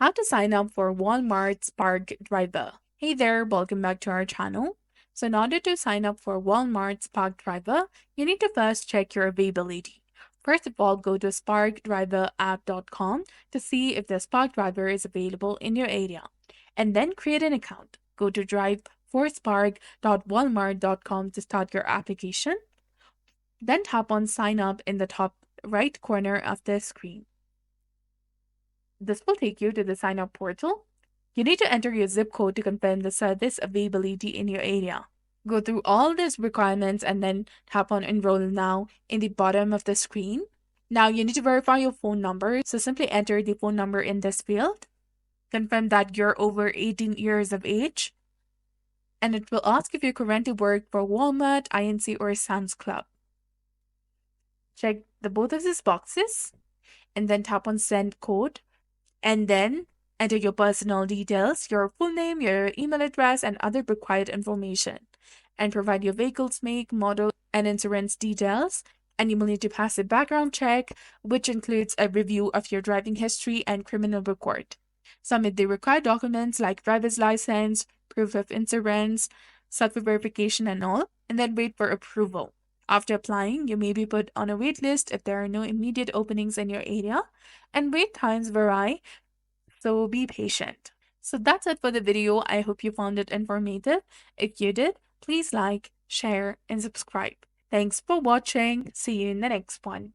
How to sign up for Walmart Spark Driver. Hey there, welcome back to our channel. So in order to sign up for Walmart Spark Driver, you need to first check your availability. First of all, go to sparkdriverapp.com to see if the Spark Driver is available in your area. And then create an account. Go to drive4spark.walmart.com to start your application. Then tap on sign up in the top right corner of the screen. This will take you to the sign up portal. You need to enter your zip code to confirm the service availability in your area. Go through all these requirements and then tap on enroll now in the bottom of the screen. Now you need to verify your phone number, so simply enter the phone number in this field. Confirm that you're over 18 years of age. And it will ask if you currently work for Walmart, INC, or Sam's Club. Check both of these boxes and then tap on send code. And then enter your personal details, your full name, your email address, and other required information. And provide your vehicle's make, model, and insurance details. And you will need to pass a background check, which includes a review of your driving history and criminal record. Submit the required documents like driver's license, proof of insurance, self-verification, and all, and then wait for approval. After applying, you may be put on a wait list if there are no immediate openings in your area, and wait times vary, so be patient. So that's it for the video. I hope you found it informative. If you did, please like, share, and subscribe. Thanks for watching. See you in the next one.